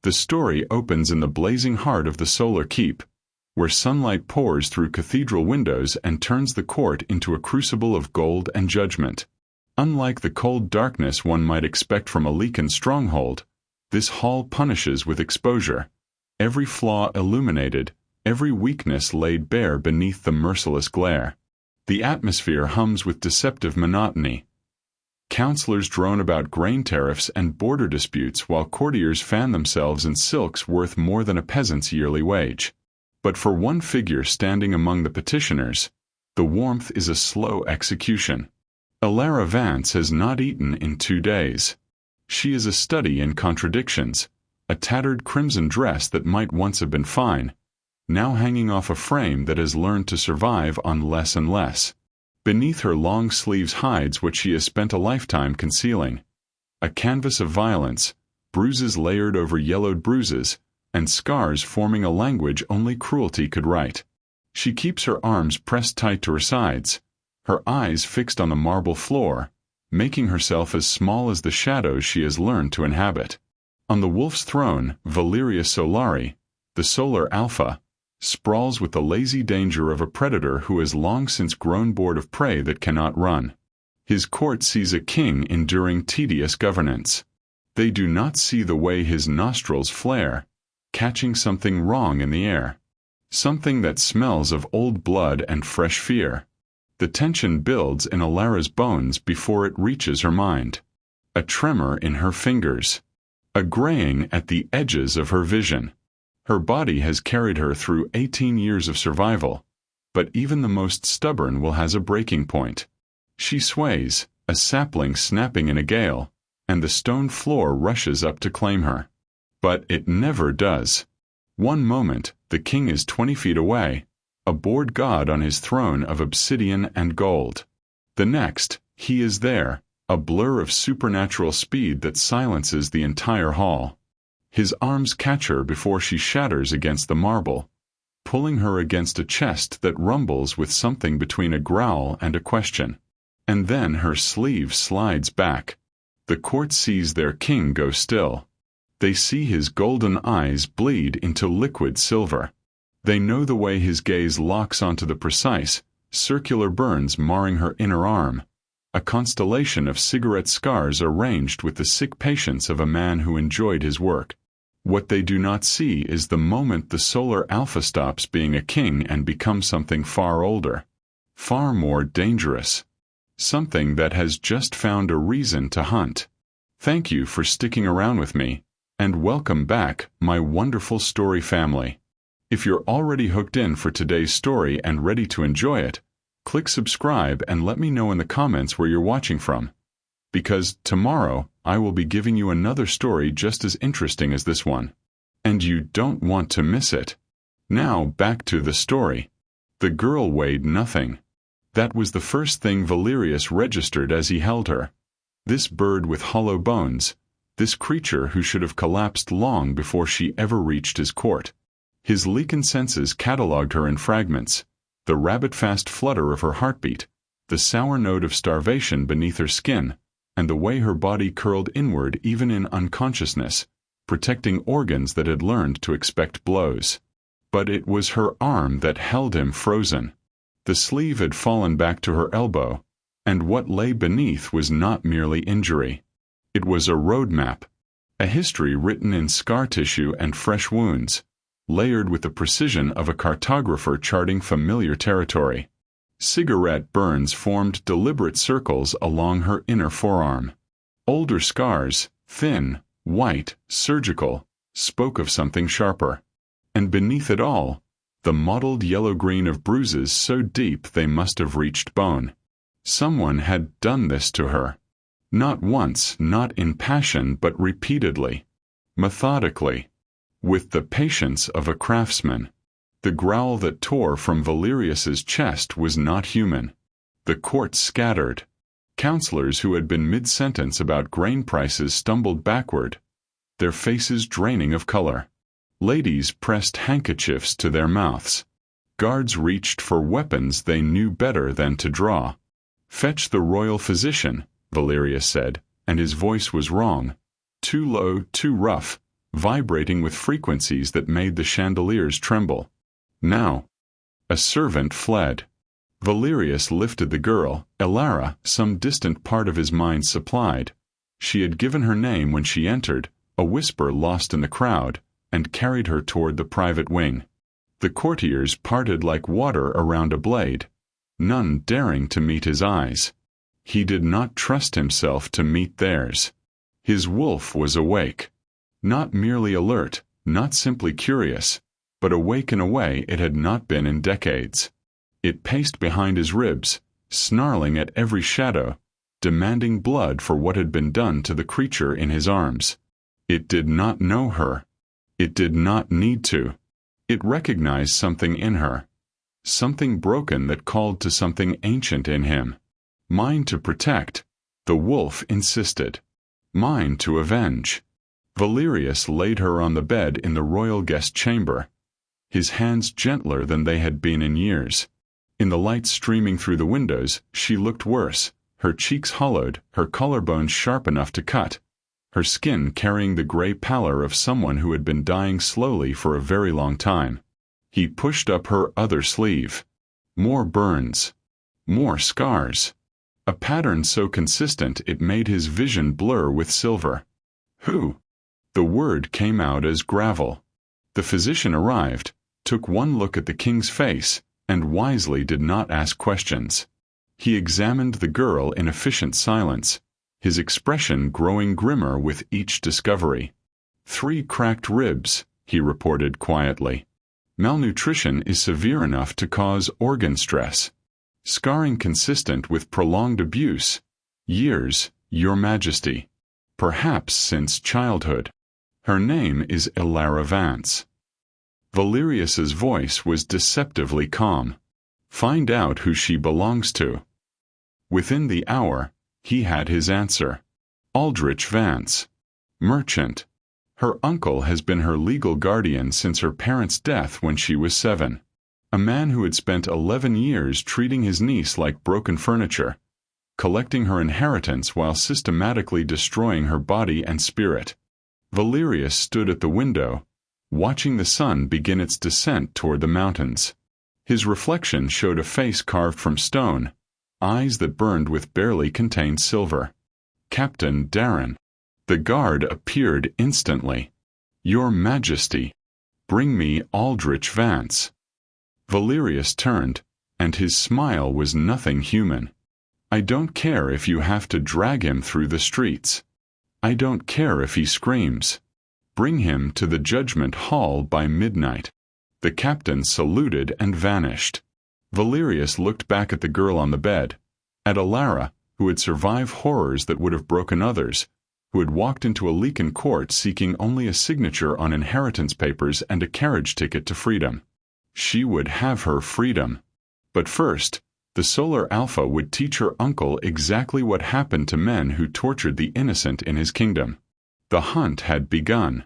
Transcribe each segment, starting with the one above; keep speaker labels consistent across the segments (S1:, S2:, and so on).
S1: The story opens in the blazing heart of the Solar Keep, where sunlight pours through cathedral windows and turns the court into a crucible of gold and judgment. Unlike the cold darkness one might expect from a Lycan stronghold, this hall punishes with exposure, every flaw illuminated, every weakness laid bare beneath the merciless glare. The atmosphere hums with deceptive monotony. Counselors drone about grain tariffs and border disputes while courtiers fan themselves in silks worth more than a peasant's yearly wage. But for one figure standing among the petitioners, the warmth is a slow execution. Alara Vance has not eaten in 2 days. She is a study in contradictions, a tattered crimson dress that might once have been fine, now hanging off a frame that has learned to survive on less and less. Beneath her long sleeves hides what she has spent a lifetime concealing. A canvas of violence, bruises layered over yellowed bruises, and scars forming a language only cruelty could write. She keeps her arms pressed tight to her sides, her eyes fixed on the marble floor, making herself as small as the shadows she has learned to inhabit. On the wolf's throne, Valeria Solari, the Solar Alpha, sprawls with the lazy danger of a predator who has long since grown bored of prey that cannot run. His court sees a king enduring tedious governance. They do not see the way his nostrils flare, catching something wrong in the air. Something that smells of old blood and fresh fear. The tension builds in Alara's bones before it reaches her mind. A tremor in her fingers. A graying at the edges of her vision. Her body has carried her through 18 years of survival, but even the most stubborn will has a breaking point. She sways, a sapling snapping in a gale, and the stone floor rushes up to claim her. But it never does. One moment, the king is 20 feet away, a bored god on his throne of obsidian and gold. The next, he is there, a blur of supernatural speed that silences the entire hall. His arms catch her before she shatters against the marble, pulling her against a chest that rumbles with something between a growl and a question. And then her sleeve slides back. The court sees their king go still. They see his golden eyes bleed into liquid silver. They know the way his gaze locks onto the precise, circular burns marring her inner arm, a constellation of cigarette scars arranged with the sick patience of a man who enjoyed his work. What they do not see is the moment the Solar Alpha stops being a king and becomes something far older, far more dangerous. Something that has just found a reason to hunt. Thank you for sticking around with me, and welcome back, my wonderful story family. If you're already hooked in for today's story and ready to enjoy it, click subscribe and let me know in the comments where you're watching from. Because tomorrow, I will be giving you another story just as interesting as this one. And you don't want to miss it. Now back to the story. The girl weighed nothing. That was the first thing Valerius registered as he held her. This bird with hollow bones, this creature who should have collapsed long before she ever reached his court. His Lycan senses catalogued her in fragments, the rabbit-fast flutter of her heartbeat, the sour note of starvation beneath her skin, and the way her body curled inward even in unconsciousness, protecting organs that had learned to expect blows. But it was her arm that held him frozen. The sleeve had fallen back to her elbow, and what lay beneath was not merely injury. It was a roadmap, a history written in scar tissue and fresh wounds, layered with the precision of a cartographer charting familiar territory. Cigarette burns formed deliberate circles along her inner forearm. Older scars, thin, white, surgical, spoke of something sharper. And beneath it all, the mottled yellow-green of bruises so deep they must have reached bone. Someone had done this to her. Not once, not in passion, but repeatedly. Methodically. With the patience of a craftsman. The growl that tore from Valerius's chest was not human. The court scattered. Counselors who had been mid-sentence about grain prices stumbled backward, their faces draining of color. Ladies pressed handkerchiefs to their mouths. Guards reached for weapons they knew better than to draw. "Fetch the royal physician," Valerius said, and his voice was wrong. Too low, too rough. vibrating with frequencies that made the chandeliers tremble. Now, a servant fled. Valerius lifted the girl, Elara, some distant part of his mind supplied. She had given her name when she entered, a whisper lost in the crowd, and carried her toward the private wing. The courtiers parted like water around a blade, none daring to meet his eyes. He did not trust himself to meet theirs. His wolf was awake. Not merely alert, not simply curious, but awake in a way it had not been in decades. It paced behind his ribs, snarling at every shadow, demanding blood for what had been done to the creature in his arms. It did not know her. It did not need to. It recognized something in her. Something broken that called to something ancient in him. Mine to protect, the wolf insisted. Mine to avenge. Valerius laid her on the bed in the royal guest chamber, his hands gentler than they had been in years. In the light streaming through the windows, she looked worse, her cheeks hollowed, her collarbones sharp enough to cut, her skin carrying the gray pallor of someone who had been dying slowly for a very long time. He pushed up her other sleeve. More burns. More scars. A pattern so consistent it made his vision blur with silver. Who? The word came out as gravel. The physician arrived, took one look at the king's face, and wisely did not ask questions. He examined the girl in efficient silence, his expression growing grimmer with each discovery. 3 cracked ribs, he reported quietly. Malnutrition is severe enough to cause organ stress. Scarring consistent with prolonged abuse. Years, Your Majesty. Perhaps since childhood. Her name is Elara Vance. Valerius's voice was deceptively calm. Find out who she belongs to. Within the hour, he had his answer. Aldrich Vance. Merchant. Her uncle has been her legal guardian since her parents' death when she was 7. A man who had spent 11 years treating his niece like broken furniture, collecting her inheritance while systematically destroying her body and spirit. Valerius stood at the window, watching the sun begin its descent toward the mountains. His reflection showed a face carved from stone, eyes that burned with barely contained silver. Captain Darren. The guard appeared instantly. Your Majesty, bring me Aldrich Vance. Valerius turned, and his smile was nothing human. I don't care if you have to drag him through the streets. I don't care if he screams. Bring him to the judgment hall by midnight. The captain saluted and vanished. Valerius looked back at the girl on the bed, at Elara, who had survived horrors that would have broken others, who had walked into a Lycan court seeking only a signature on inheritance papers and a carriage ticket to freedom. She would have her freedom. But first, the Solar Alpha would teach her uncle exactly what happened to men who tortured the innocent in his kingdom. The hunt had begun.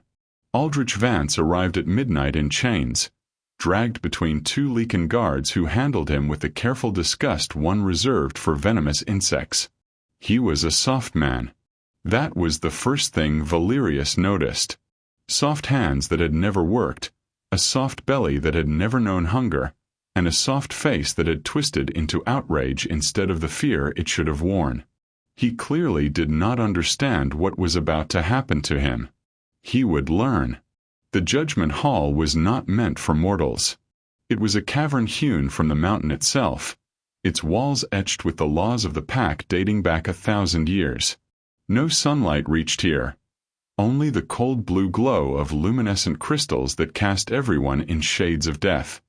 S1: Aldrich Vance arrived at midnight in chains, dragged between 2 Lycan guards who handled him with the careful disgust one reserved for venomous insects. He was a soft man. That was the first thing Valerius noticed. Soft hands that had never worked, a soft belly that had never known hunger, and a soft face that had twisted into outrage instead of the fear it should have worn. He clearly did not understand what was about to happen to him. He would learn. The judgment hall was not meant for mortals. It was a cavern hewn from the mountain itself, its walls etched with the laws of the pack dating back 1,000 years. No sunlight reached here. Only the cold blue glow of luminescent crystals that cast everyone in shades of death.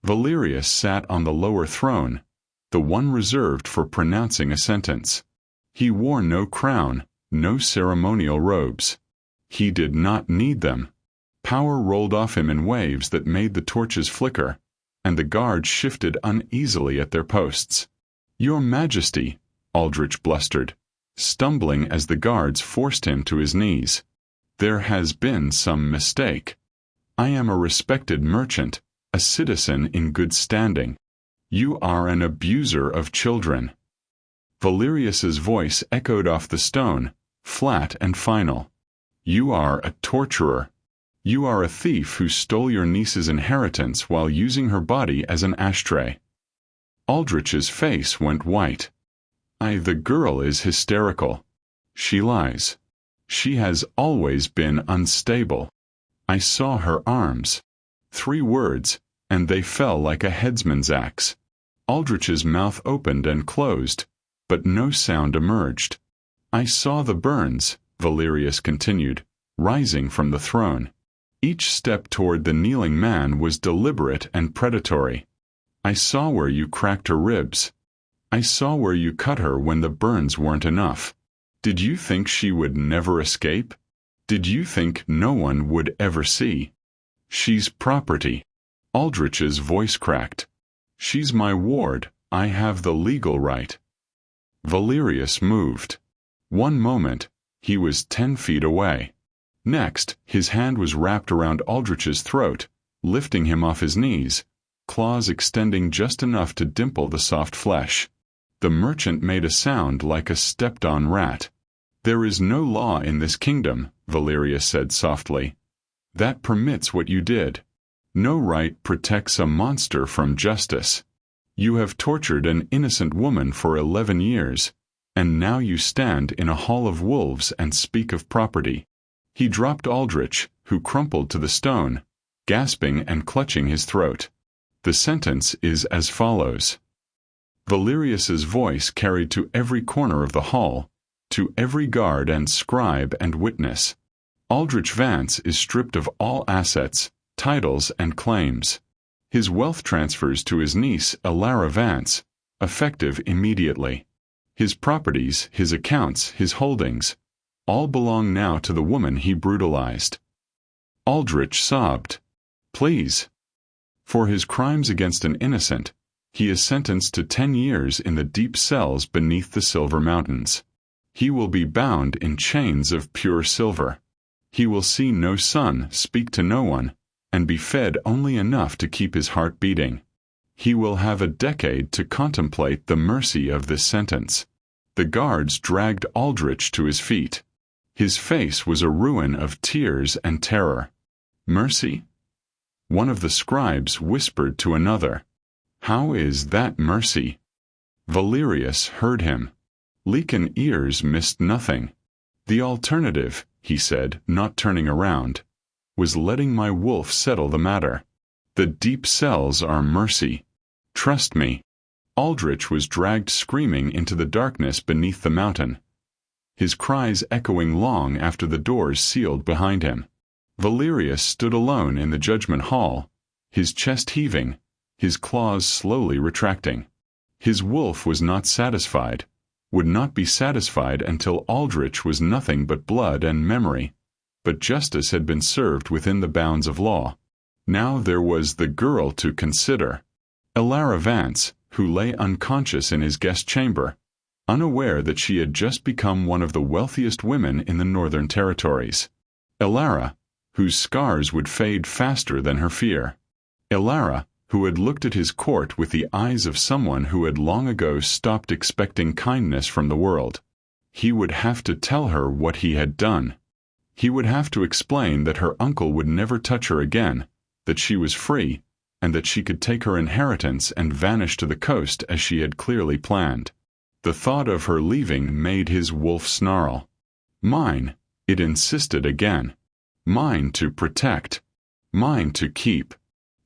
S1: Valerius sat on the lower throne, the one reserved for pronouncing a sentence. He wore no crown, no ceremonial robes. He did not need them. Power rolled off him in waves that made the torches flicker, and the guards shifted uneasily at their posts. Your Majesty, Aldrich blustered, stumbling as the guards forced him to his knees. There has been some mistake. I am a respected merchant, a citizen in good standing. You are an abuser of children. Valerius's voice echoed off the stone, flat and final. You are a torturer. You are a thief who stole your niece's inheritance while using her body as an ashtray." Aldrich's face went white. The girl is hysterical. She lies. She has always been unstable. I saw her arms. 3 words, and they fell like a headsman's axe. Aldrich's mouth opened and closed, but no sound emerged. "I saw the burns," Valerius continued, rising from the throne. Each step toward the kneeling man was deliberate and predatory. "I saw where you cracked her ribs. I saw where you cut her when the burns weren't enough. Did you think she would never escape? Did you think no one would ever see? She's property." Aldrich's voice cracked. "She's my ward. I have the legal right." Valerius moved. One moment, he was 10 feet away. Next, his hand was wrapped around Aldrich's throat, lifting him off his knees, claws extending just enough to dimple the soft flesh. The merchant made a sound like a stepped-on rat. "There is no law in this kingdom," Valerius said softly, "that permits what you did. No right protects a monster from justice. You have tortured an innocent woman for 11 years, and now you stand in a hall of wolves and speak of property." He dropped Aldrich, who crumpled to the stone, gasping and clutching his throat. "The sentence is as follows." Valerius's voice carried to every corner of the hall, to every guard and scribe and witness. Aldrich Vance is stripped of all assets, titles, and claims. His wealth transfers to his niece, Elara Vance, effective immediately. His properties, his accounts, his holdings, all belong now to the woman he brutalized. Aldrich sobbed. "Please." For his crimes against an innocent, he is sentenced to 10 years in the deep cells beneath the Silver Mountains. He will be bound in chains of pure silver. He will see no sun, speak to no one, and be fed only enough to keep his heart beating. He will have a decade to contemplate the mercy of this sentence. The guards dragged Aldrich to his feet. His face was a ruin of tears and terror. "Mercy?" One of the scribes whispered to another. "How is that mercy?" Valerius heard him. Lycan ears missed nothing. "The alternative," he said, not turning around, "was letting my wolf settle the matter. The deep cells are mercy. Trust me." Aldrich was dragged screaming into the darkness beneath the mountain, his cries echoing long after the doors sealed behind him. Valerius stood alone in the judgment hall, his chest heaving, his claws slowly retracting. His wolf was not satisfied, would not be satisfied until Aldrich was nothing but blood and memory, but justice had been served within the bounds of law. Now there was the girl to consider. Elara Vance, who lay unconscious in his guest chamber, unaware that she had just become one of the wealthiest women in the Northern Territories. Elara, whose scars would fade faster than her fear. Elara, who had looked at his court with the eyes of someone who had long ago stopped expecting kindness from the world. He would have to tell her what he had done. He would have to explain that her uncle would never touch her again, that she was free, and that she could take her inheritance and vanish to the coast as she had clearly planned. The thought of her leaving made his wolf snarl. "Mine," it insisted again. "Mine to protect. Mine to keep."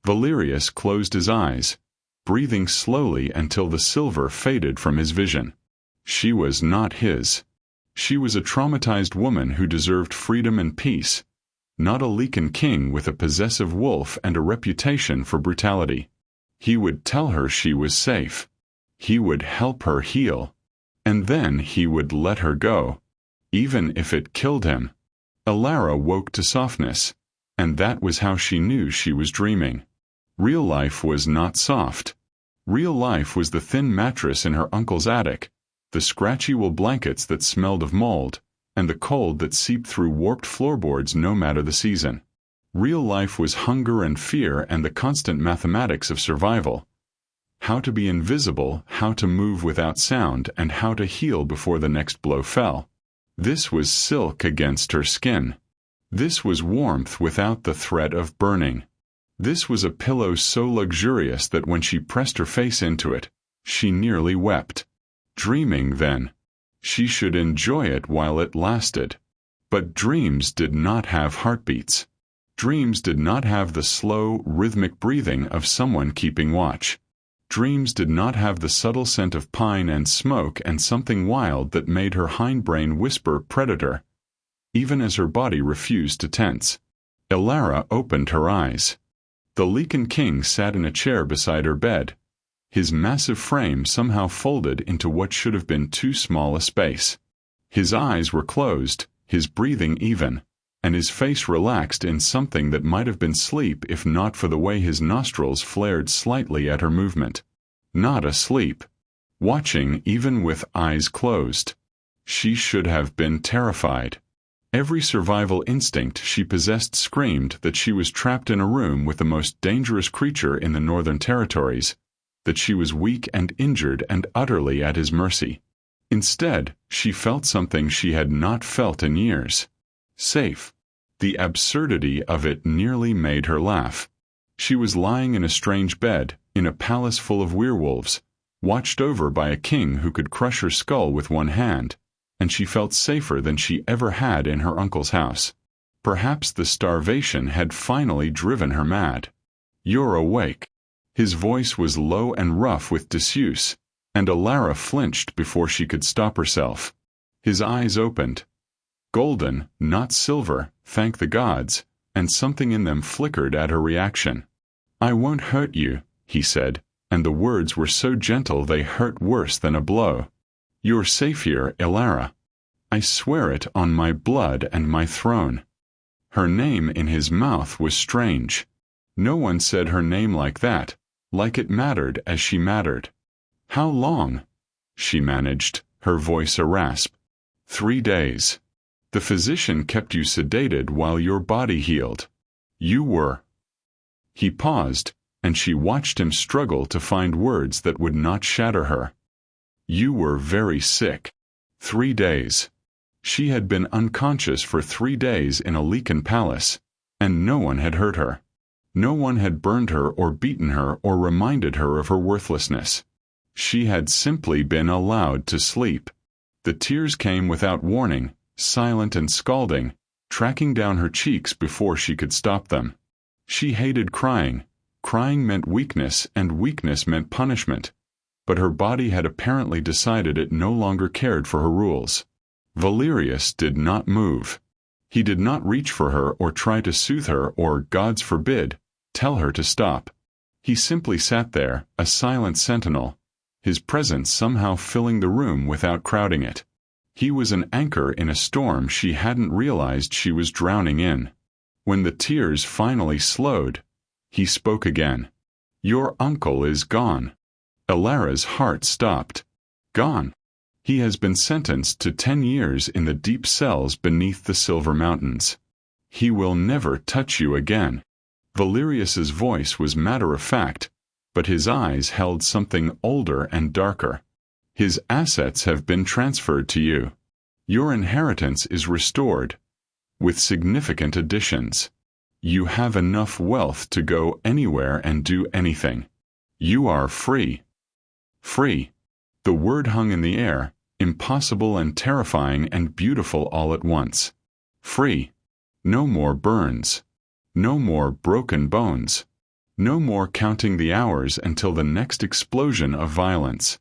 S1: Valerius closed his eyes, breathing slowly until the silver faded from his vision. She was not his. She was a traumatized woman who deserved freedom and peace, not a Lycan King with a possessive wolf and a reputation for brutality. He would tell her she was safe. He would help her heal. And then he would let her go, even if it killed him. Elara woke to softness, and that was how she knew she was dreaming. Real life was not soft. Real life was the thin mattress in her uncle's attic, the scratchy wool blankets that smelled of mold, and the cold that seeped through warped floorboards no matter the season. Real life was hunger and fear and the constant mathematics of survival. How to be invisible, how to move without sound, and how to heal before the next blow fell. This was silk against her skin. This was warmth without the threat of burning. This was a pillow so luxurious that when she pressed her face into it, she nearly wept. Dreaming, then. She should enjoy it while it lasted. But dreams did not have heartbeats. Dreams did not have the slow, rhythmic breathing of someone keeping watch. Dreams did not have the subtle scent of pine and smoke and something wild that made her hindbrain whisper predator, even as her body refused to tense. Elara opened her eyes. The Lycan King sat in a chair beside her bed, his massive frame somehow folded into what should have been too small a space. His eyes were closed, his breathing even, and his face relaxed in something that might have been sleep if not for the way his nostrils flared slightly at her movement. Not asleep. Watching even with eyes closed. She should have been terrified. Every survival instinct she possessed screamed that she was trapped in a room with the most dangerous creature in the Northern Territories, that she was weak and injured and utterly at his mercy. Instead, she felt something she had not felt in years. Safe. The absurdity of it nearly made her laugh. She was lying in a strange bed, in a palace full of werewolves, watched over by a king who could crush her skull with one hand, and she felt safer than she ever had in her uncle's house. Perhaps the starvation had finally driven her mad. "You're awake." His voice was low and rough with disuse, and Elara flinched before she could stop herself. His eyes opened. Golden, not silver, thank the gods, and something in them flickered at her reaction. "I won't hurt you," he said, and the words were so gentle they hurt worse than a blow. "You're safe here, Elara. I swear it on my blood and my throne." Her name in his mouth was strange. No one said her name like that, like it mattered as she mattered. "How long?" she managed, her voice a rasp. 3 days. The physician kept you sedated while your body healed. You were. He paused, and she watched him struggle to find words that would not shatter her. You were very sick. 3 days. She had been unconscious for 3 days in a Lycan palace, and no one had hurt her. No one had burned her or beaten her or reminded her of her worthlessness. She had simply been allowed to sleep. The tears came without warning, silent and scalding, tracking down her cheeks before she could stop them. She hated crying. Crying meant weakness, and weakness meant punishment. But her body had apparently decided it no longer cared for her rules. Valerius did not move. He did not reach for her or try to soothe her or, gods forbid, tell her to stop. He simply sat there, a silent sentinel, his presence somehow filling the room without crowding it. He was an anchor in a storm she hadn't realized she was drowning in. When the tears finally slowed, he spoke again. "Your uncle is gone." Elara's heart stopped. Gone. He has been sentenced to 10 years in the deep cells beneath the Silver Mountains. He will never touch you again. Valerius's voice was matter-of-fact, but his eyes held something older and darker. His assets have been transferred to you. Your inheritance is restored, with significant additions. You have enough wealth to go anywhere and do anything. You are free. Free. The word hung in the air, impossible and terrifying and beautiful all at once. Free. No more burns. No more broken bones. No more counting the hours until the next explosion of violence.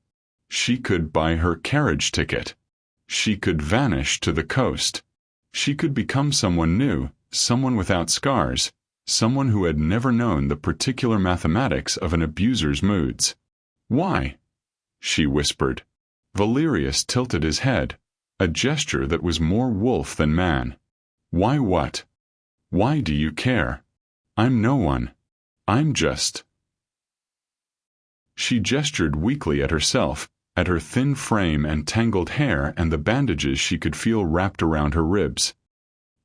S1: She could buy her carriage ticket. She could vanish to the coast. She could become someone new, someone without scars, someone who had never known the particular mathematics of an abuser's moods. "Why?" she whispered. Valerius tilted his head, a gesture that was more wolf than man. "Why what? Why do you care? I'm no one. I'm just—" She gestured weakly at herself, at her thin frame and tangled hair and the bandages she could feel wrapped around her ribs.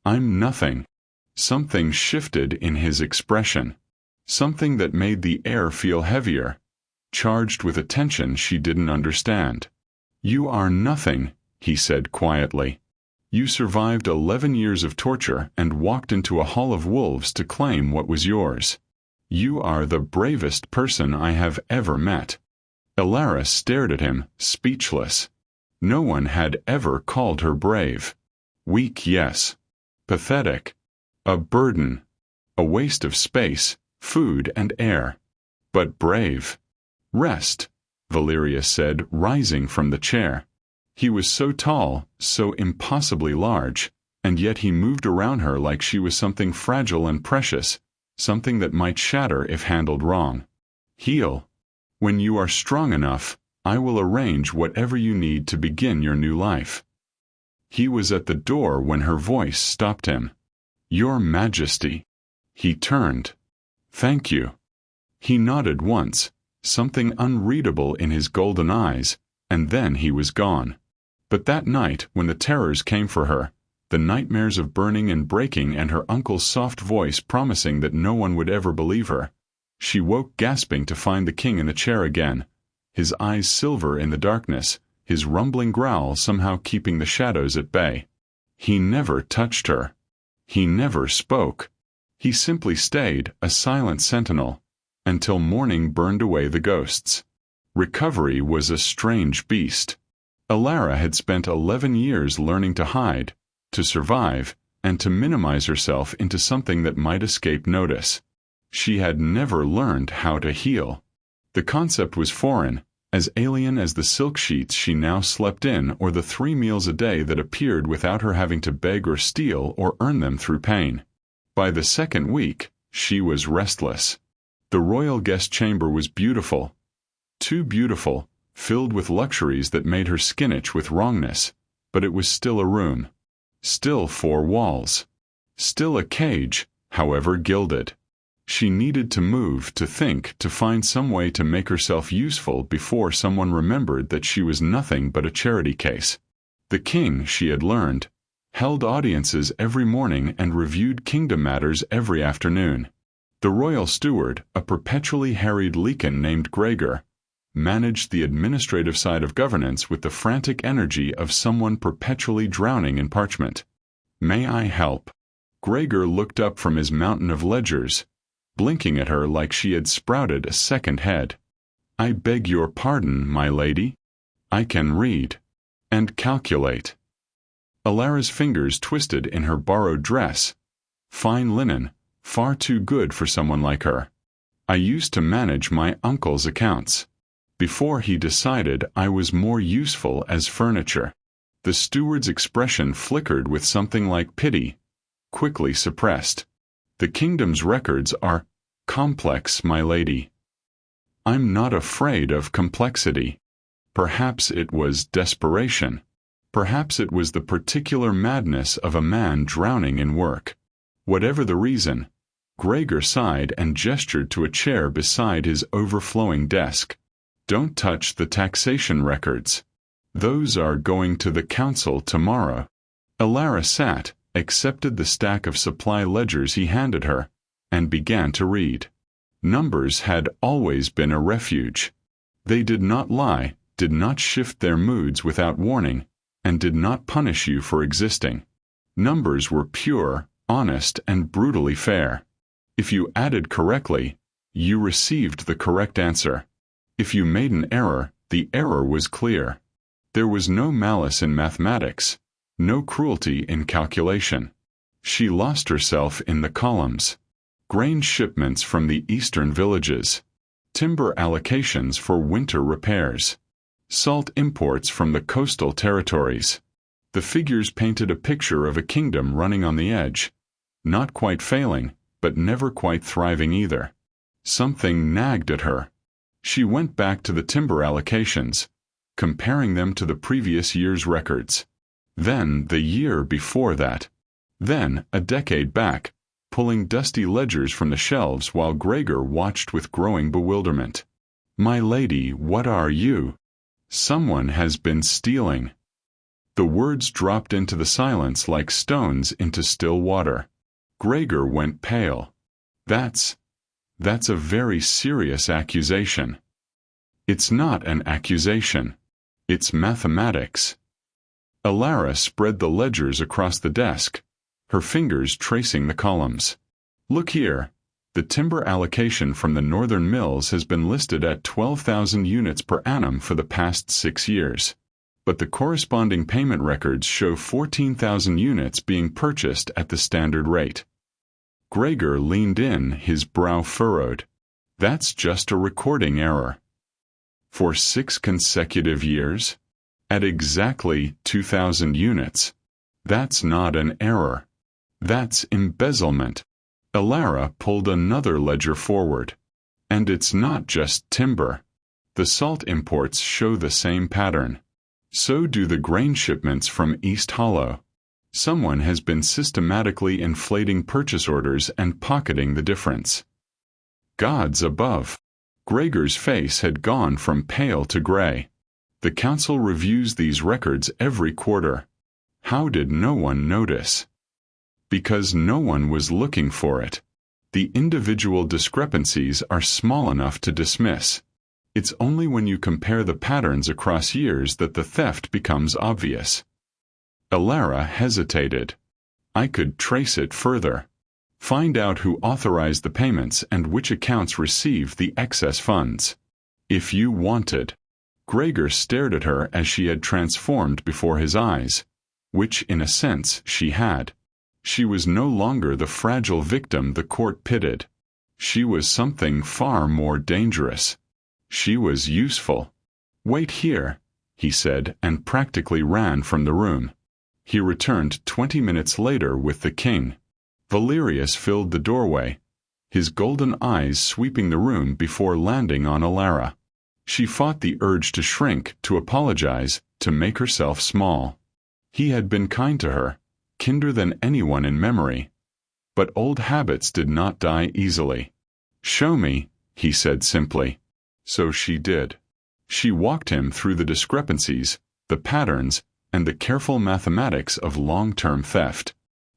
S1: "I'm nothing." Something shifted in his expression. Something that made the air feel heavier, charged with a tension she didn't understand. "You are nothing," he said quietly. You survived 11 years of torture and walked into a hall of wolves to claim what was yours. You are the bravest person I have ever met." Elara stared at him, speechless. No one had ever called her brave. Weak, yes. Pathetic. A burden. A waste of space, food, and air. But brave. "Rest," Valeria said, rising from the chair. He was so tall, so impossibly large, and yet he moved around her like she was something fragile and precious, something that might shatter if handled wrong. "Heal. When you are strong enough, I will arrange whatever you need to begin your new life." He was at the door when her voice stopped him. "Your Majesty." He turned. "Thank you." He nodded once, something unreadable in his golden eyes, and then he was gone. But that night, when the terrors came for her, the nightmares of burning and breaking and her uncle's soft voice promising that no one would ever believe her, she woke gasping to find the king in the chair again, his eyes silver in the darkness, his rumbling growl somehow keeping the shadows at bay. He never touched her. He never spoke. He simply stayed, a silent sentinel, until morning burned away the ghosts. Recovery was a strange beast. Elara had spent 11 years learning to hide, to survive, and to minimize herself into something that might escape notice. She had never learned how to heal. The concept was foreign, as alien as the silk sheets she now slept in or the 3 meals a day that appeared without her having to beg or steal or earn them through pain. By the second week, she was restless. The royal guest chamber was beautiful. Too beautiful, filled with luxuries that made her skin itch with wrongness, but it was still a room. Still 4 walls. Still a cage, however gilded. She needed to move, to think, to find some way to make herself useful before someone remembered that she was nothing but a charity case. The king, she had learned, held audiences every morning and reviewed kingdom matters every afternoon. The royal steward, a perpetually harried Lycan named Gregor, managed the administrative side of governance with the frantic energy of someone perpetually drowning in parchment. "May I help?" Gregor looked up from his mountain of ledgers, blinking at her like she had sprouted a second head. "I beg your pardon, my lady. I can read. And calculate." Elara's fingers twisted in her borrowed dress. Fine linen, far too good for someone like her. "I used to manage my uncle's accounts. Before he decided I was more useful as furniture." The steward's expression flickered with something like pity, quickly suppressed. "The kingdom's records are complex, my lady." "I'm not afraid of complexity." Perhaps it was desperation. Perhaps it was the particular madness of a man drowning in work. Whatever the reason, Gregor sighed and gestured to a chair beside his overflowing desk. "Don't touch the taxation records. Those are going to the council tomorrow." Elara sat, accepted the stack of supply ledgers he handed her, and began to read. Numbers had always been a refuge. They did not lie, did not shift their moods without warning, and did not punish you for existing. Numbers were pure, honest, and brutally fair. If you added correctly, you received the correct answer. If you made an error, the error was clear. There was no malice in mathematics, no cruelty in calculation. She lost herself in the columns. Grain shipments from the eastern villages. Timber allocations for winter repairs. Salt imports from the coastal territories. The figures painted a picture of a kingdom running on the edge, not quite failing, but never quite thriving either. Something nagged at her. She went back to the timber allocations, comparing them to the previous year's records. Then the year before that. Then, a decade back, pulling dusty ledgers from the shelves while Gregor watched with growing bewilderment. "My lady, what are you?" "Someone has been stealing." The words dropped into the silence like stones into still water. Gregor went pale. That's a very serious accusation." "It's not an accusation. It's mathematics." Alara spread the ledgers across the desk, her fingers tracing the columns. Look here. The timber allocation from the northern mills has been listed at 12,000 units per annum for the past 6 years. But the corresponding payment records show 14,000 units being purchased at the standard rate. Gregor leaned in, his brow furrowed. That's just a recording error. For 6 consecutive years? At exactly 2,000 units. That's not an error. That's embezzlement. Alara pulled another ledger forward. And it's not just timber. The salt imports show the same pattern. So do the grain shipments from East Hollow. Someone has been systematically inflating purchase orders and pocketing the difference. Gods above. Gregor's face had gone from pale to gray. The council reviews these records every quarter. How did no one notice? Because no one was looking for it. The individual discrepancies are small enough to dismiss. It's only when you compare the patterns across years that the theft becomes obvious. Alara hesitated. I could trace it further. Find out who authorized the payments and which accounts received the excess funds. If you wanted. Gregor stared at her as she had transformed before his eyes, which in a sense she had. She was no longer the fragile victim the court pitied. She was something far more dangerous. She was useful. Wait here, he said, and practically ran from the room. He returned 20 minutes later with the king. Valerius filled the doorway, his golden eyes sweeping the room before landing on Alara. She fought the urge to shrink, to apologize, to make herself small. He had been kind to her, kinder than anyone in memory. But old habits did not die easily. Show me, he said simply. So she did. She walked him through the discrepancies, the patterns, and the careful mathematics of long-term theft.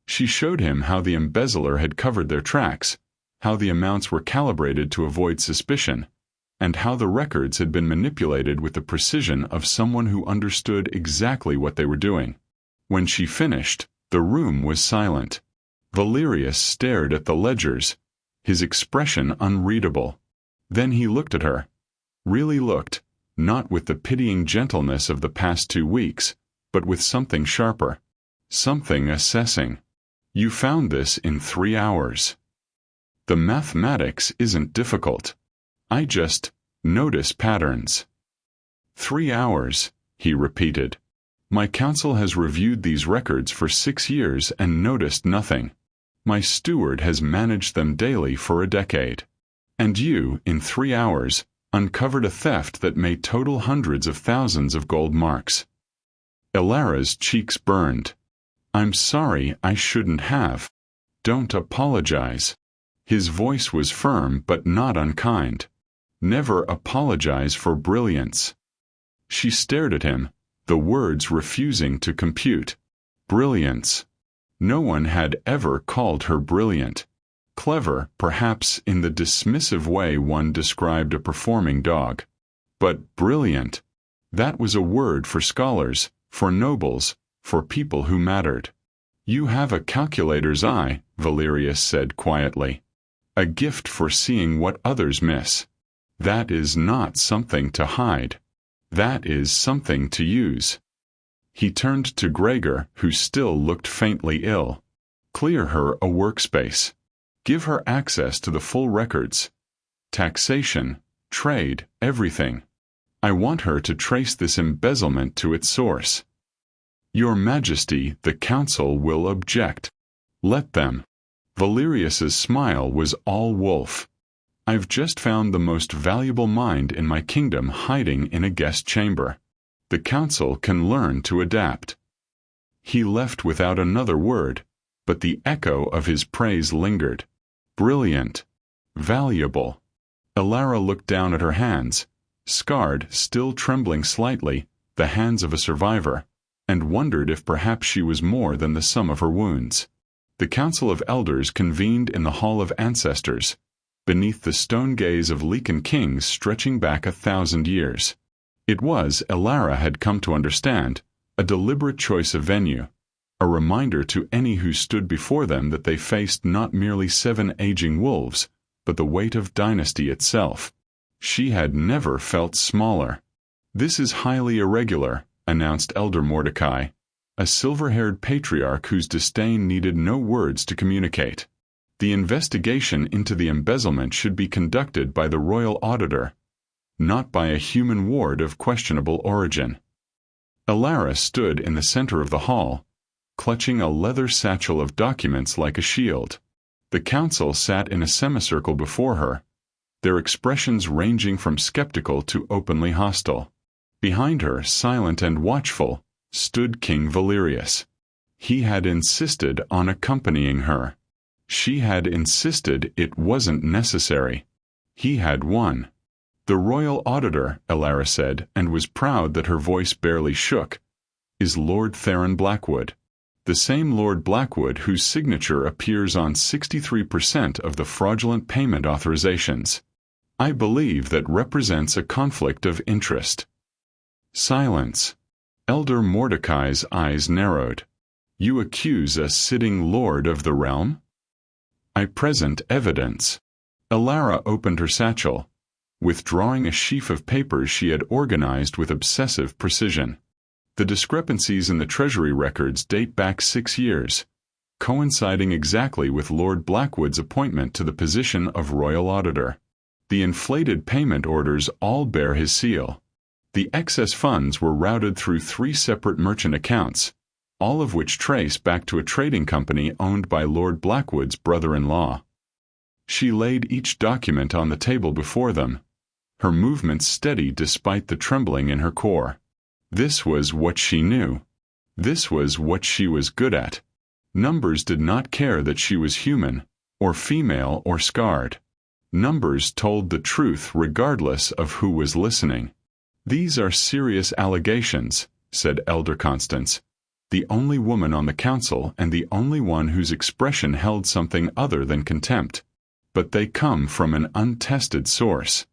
S1: She showed him how the embezzler had covered their tracks, how the amounts were calibrated to avoid suspicion, and how the records had been manipulated with the precision of someone who understood exactly what they were doing. When she finished, the room was silent. Valerius stared at the ledgers, his expression unreadable. Then he looked at her. Really looked, not with the pitying gentleness of the past 2 weeks, but with something sharper. Something assessing. You found this in 3 hours. The mathematics isn't difficult. I just notice patterns. 3 hours, he repeated. My council has reviewed these records for 6 years and noticed nothing. My steward has managed them daily for a decade. And you, in 3 hours, uncovered a theft that may total hundreds of thousands of gold marks. Alara's cheeks burned. I'm sorry, I shouldn't have. Don't apologize. His voice was firm but not unkind. Never apologize for brilliance. She stared at him, the words refusing to compute. Brilliance. No one had ever called her brilliant. Clever, perhaps in the dismissive way one described a performing dog. But brilliant. That was a word for scholars, for nobles, for people who mattered. You have a calculator's eye, Valerius said quietly. A gift for seeing what others miss. That is not something to hide. That is something to use. He turned to Gregor, who still looked faintly ill. Clear her a workspace. Give her access to the full records. Taxation, trade, everything. I want her to trace this embezzlement to its source. Your Majesty, the council will object. Let them. Valerius's smile was all wolf. I've just found the most valuable mind in my kingdom hiding in a guest chamber. The council can learn to adapt. He left without another word, but the echo of his praise lingered. Brilliant. Valuable. Alara looked down at her hands, scarred, still trembling slightly, the hands of a survivor, and wondered if perhaps she was more than the sum of her wounds. The council of elders convened in the Hall of Ancestors, beneath the stone gaze of Lycan Kings stretching back 1,000 years. It was, Alara had come to understand, A deliberate choice of venue, a reminder to any who stood before them that they faced not merely 7 aging wolves, but the weight of dynasty itself. She had never felt smaller. "This is highly irregular," announced Elder Mordecai, a silver-haired patriarch whose disdain needed no words to communicate. "The investigation into the embezzlement should be conducted by the royal auditor, not by a human ward of questionable origin." Elara stood in the center of the hall, clutching a leather satchel of documents like a shield. The council sat in a semicircle before her, their expressions ranging from skeptical to openly hostile. Behind her, silent and watchful, stood King Valerius. He had insisted on accompanying her. She had insisted it wasn't necessary. He had won. "The royal auditor," Elara said, and was proud that her voice barely shook, "is Lord Theron Blackwood. The same Lord Blackwood whose signature appears on 63% of the fraudulent payment authorizations. I believe that represents a conflict of interest." Silence. Elder Mordecai's eyes narrowed. "You accuse a sitting lord of the realm?" "I present evidence." Elara opened her satchel, withdrawing a sheaf of papers she had organized with obsessive precision. The discrepancies in the treasury records date back 6 years, coinciding exactly with Lord Blackwood's appointment to the position of royal auditor. The inflated payment orders all bear his seal. The excess funds were routed through 3 separate merchant accounts, all of which trace back to a trading company owned by Lord Blackwood's brother-in-law. She laid each document on the table before them, her movements steady despite the trembling in her core. This was what she knew. This was what she was good at. Numbers did not care that she was human, or female or scarred. Numbers told the truth regardless of who was listening. "These are serious allegations," said Elder Constance, the only woman on the council and the only one whose expression held something other than contempt. "But they come from an untested source.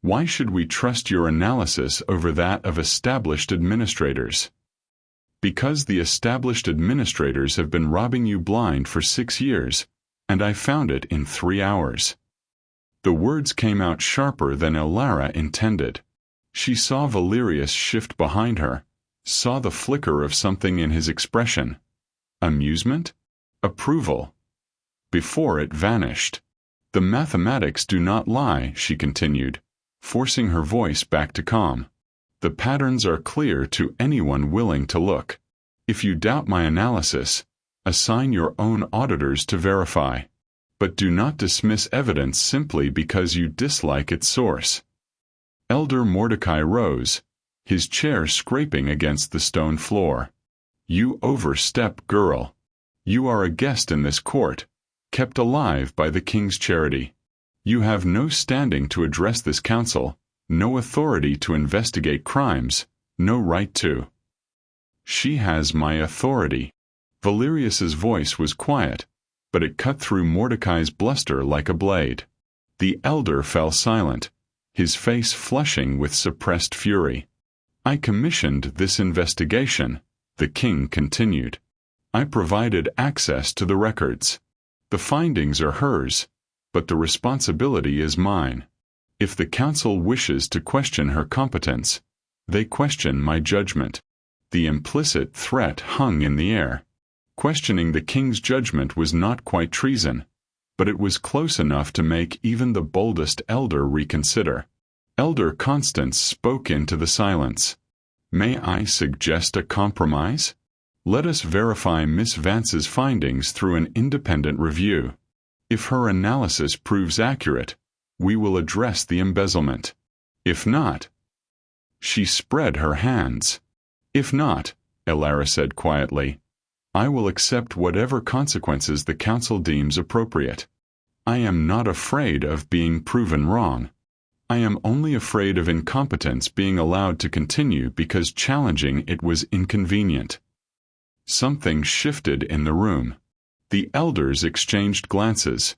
S1: Why should we trust your analysis over that of established administrators?" "Because the established administrators have been robbing you blind for 6 years, and I found it in 3 hours." The words came out sharper than Elara intended. She saw Valerius shift behind her, saw the flicker of something in his expression. Amusement? Approval? Before it vanished. "The mathematics do not lie," she continued, forcing her voice back to calm. "The patterns are clear to anyone willing to look. If you doubt my analysis, assign your own auditors to verify. But do not dismiss evidence simply because you dislike its source." Elder Mordecai rose, his chair scraping against the stone floor. "You overstep, girl. You are a guest in this court, kept alive by the king's charity. You have no standing to address this council, no authority to investigate crimes, no right to." "She has my authority." Valerius's voice was quiet, but it cut through Mordecai's bluster like a blade. The elder fell silent, his face flushing with suppressed fury. "I commissioned this investigation," the king continued. "I provided access to the records. The findings are hers, but the responsibility is mine. If the council wishes to question her competence, they question my judgment." The implicit threat hung in the air. Questioning the king's judgment was not quite treason, but it was close enough to make even the boldest elder reconsider. Elder Constance spoke into the silence. "May I suggest a compromise? Let us verify Miss Vance's findings through an independent review. If her analysis proves accurate, we will address the embezzlement. If not—" She spread her hands. "If not," Elara said quietly, "I will accept whatever consequences the council deems appropriate. I am not afraid of being proven wrong. I am only afraid of incompetence being allowed to continue because challenging it was inconvenient." Something shifted in the room. The elders exchanged glances,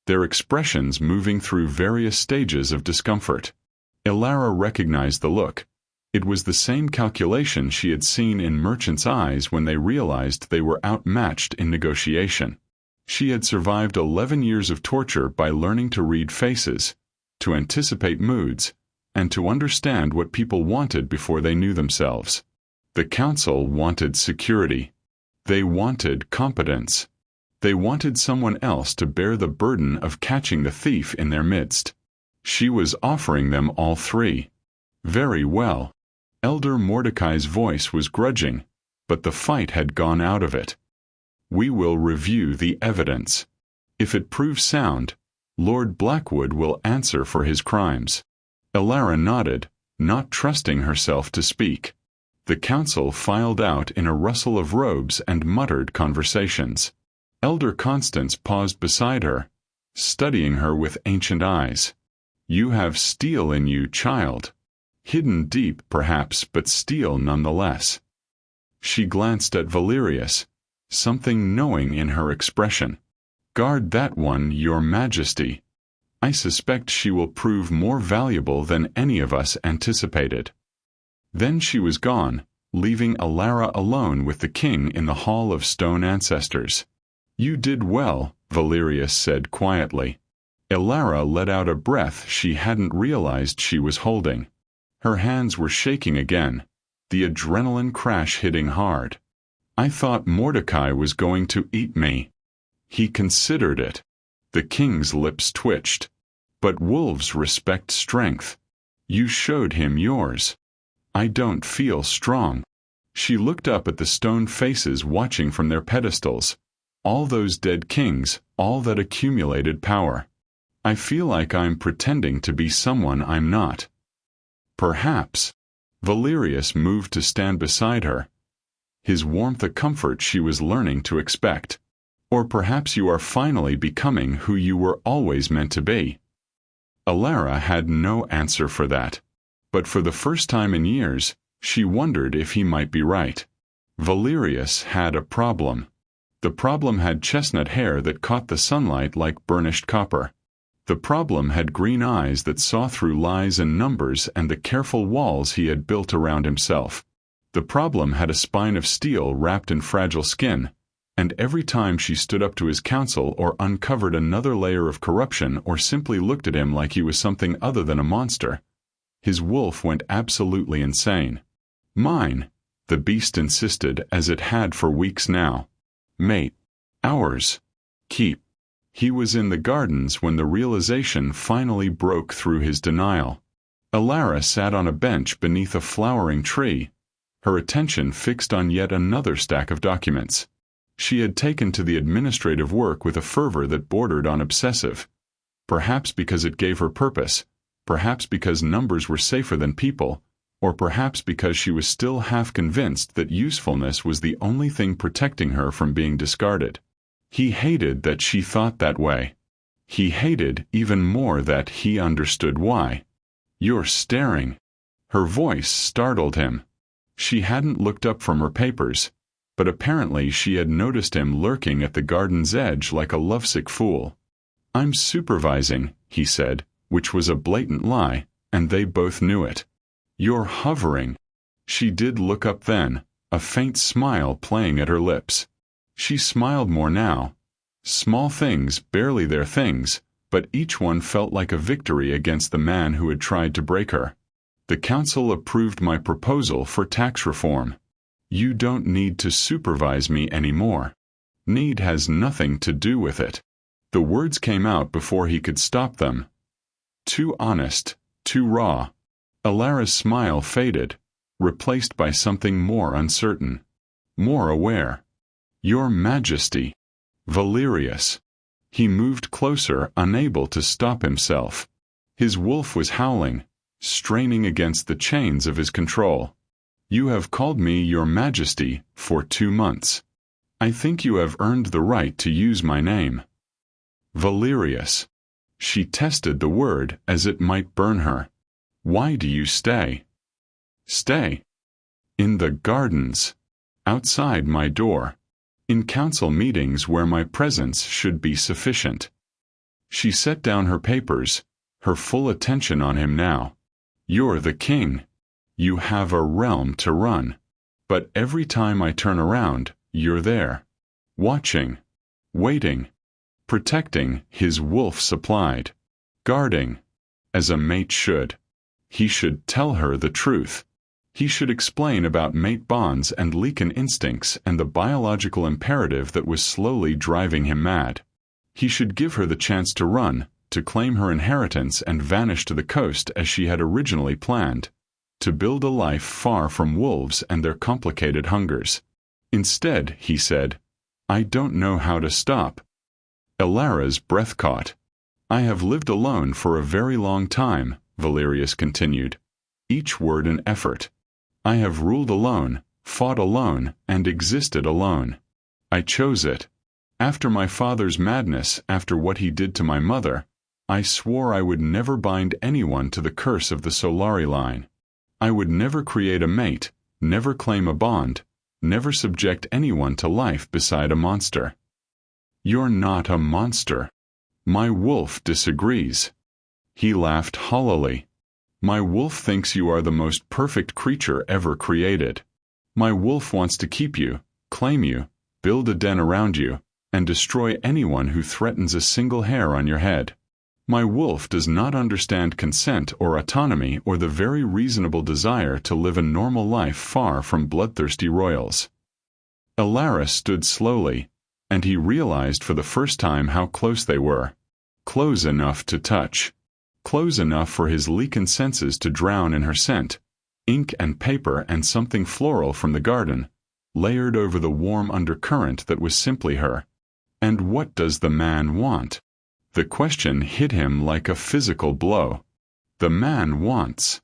S1: their expressions moving through various stages of discomfort. Elara recognized the look, It was the same calculation she had seen in merchants' eyes when they realized they were outmatched in negotiation. She had survived 11 years of torture by learning to read faces, to anticipate moods, and to understand what people wanted before they knew themselves. The council wanted security. They wanted competence. They wanted someone else to bear the burden of catching the thief in their midst. She was offering them all three. Very well. Elder Mordecai's voice was grudging, but the fight had gone out of it. We will review the evidence. If it proves sound, Lord Blackwood will answer for his crimes. Elara nodded, not trusting herself to speak. The council filed out in a rustle of robes and muttered conversations. Elder Constance paused beside her, studying her with ancient eyes. You have steel in you, child. Hidden deep, perhaps, but steel nonetheless. She glanced at Valerius, something knowing in her expression. Guard that one, your majesty. I suspect she will prove more valuable than any of us anticipated. Then she was gone, leaving Elara alone with the king in the Hall of Stone Ancestors. You did well, Valerius said quietly. Elara let out a breath she hadn't realized she was holding. Her hands were shaking again, the adrenaline crash hitting hard. I thought Mordecai was going to eat me. He considered it. The king's lips twitched. But wolves respect strength. You showed him yours. I don't feel strong. She looked up at the stone faces watching from their pedestals. All those dead kings, all that accumulated power. I feel like I'm pretending to be someone I'm not. Perhaps. Valerius moved to stand beside her. His warmth a comfort she was learning to expect. Or perhaps you are finally becoming who you were always meant to be. Elara had no answer for that. But for the first time in years, she wondered if he might be right. Valerius had a problem. The problem had chestnut hair that caught the sunlight like burnished copper. The problem had green eyes that saw through lies and numbers and the careful walls he had built around himself. The problem had a spine of steel wrapped in fragile skin, and every time she stood up to his counsel or uncovered another layer of corruption or simply looked at him like he was something other than a monster, his wolf went absolutely insane. Mine, the beast insisted, as it had for weeks now. Mate. Ours. Keep. He was in the gardens when the realization finally broke through his denial. Elara sat on a bench beneath a flowering tree, her attention fixed on yet another stack of documents. She had taken to the administrative work with a fervor that bordered on obsessive. Perhaps because it gave her purpose, perhaps because numbers were safer than people, or perhaps because she was still half convinced that usefulness was the only thing protecting her from being discarded. He hated that she thought that way. He hated even more that he understood why. You're staring. Her voice startled him. She hadn't looked up from her papers, but apparently she had noticed him lurking at the garden's edge like a lovesick fool. I'm supervising, he said, which was a blatant lie, and they both knew it. You're hovering. She did look up then, a faint smile playing at her lips. She smiled more now. Small things, barely their things, but each one felt like a victory against the man who had tried to break her. The council approved my proposal for tax reform. You don't need to supervise me anymore. Need has nothing to do with it. The words came out before he could stop them. Too honest, too raw. Elara's smile faded, replaced by something more uncertain, more aware. Your Majesty. Valerius. He moved closer, unable to stop himself. His wolf was howling, straining against the chains of his control. You have called me Your Majesty for 2 months. I think you have earned the right to use my name. Valerius. She tested the word as it might burn her. Why do you stay? Stay. In the gardens. Outside my door. In council meetings where my presence should be sufficient. She set down her papers, her full attention on him now. You're the king. You have a realm to run. But every time I turn around, you're there. Watching. Waiting. Protecting, his wolf supplied. Guarding. As a mate should. He should tell her the truth. He should explain about mate bonds and Lycan instincts and the biological imperative that was slowly driving him mad. He should give her the chance to run, to claim her inheritance and vanish to the coast as she had originally planned, to build a life far from wolves and their complicated hungers. Instead, he said, I don't know how to stop. Elara's breath caught. I have lived alone for a very long time, Valerius continued, each word an effort. I have ruled alone, fought alone, and existed alone. I chose it. After my father's madness, after what he did to my mother, I swore I would never bind anyone to the curse of the Solari line. I would never create a mate, never claim a bond, never subject anyone to life beside a monster. You're not a monster. My wolf disagrees. He laughed hollowly. My wolf thinks you are the most perfect creature ever created. My wolf wants to keep you, claim you, build a den around you, and destroy anyone who threatens a single hair on your head. My wolf does not understand consent or autonomy or the very reasonable desire to live a normal life far from bloodthirsty royals. Elara stood slowly, and he realized for the first time how close they were. Close enough to touch. Close enough for his Lycan senses to drown in her scent, ink and paper and something floral from the garden, layered over the warm undercurrent that was simply her. And what does the man want? The question hit him like a physical blow. The man wants.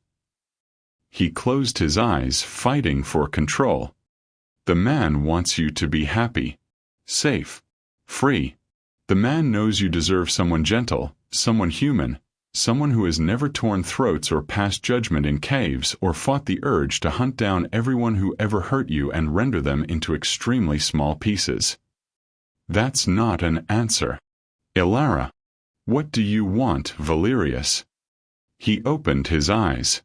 S1: He closed his eyes, fighting for control. The man wants you to be happy, safe, free. The man knows you deserve someone gentle, someone human, someone who has never torn throats or passed judgment in caves or fought the urge to hunt down everyone who ever hurt you and render them into extremely small pieces. That's not an answer. Elara. What do you want, Valerius? He opened his eyes.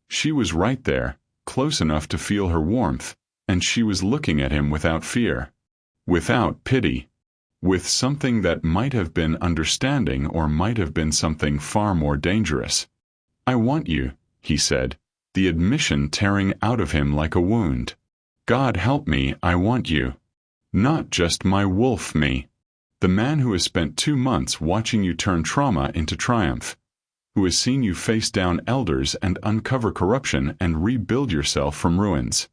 S1: She was right there, close enough to feel her warmth, and she was looking at him without fear, without pity, with something that might have been understanding or might have been something far more dangerous. I want you, he said, the admission tearing out of him like a wound. God help me, I want you. Not just my wolf me. The man who has spent 2 months watching you turn trauma into triumph, who has seen you face down elders and uncover corruption and rebuild yourself from ruins.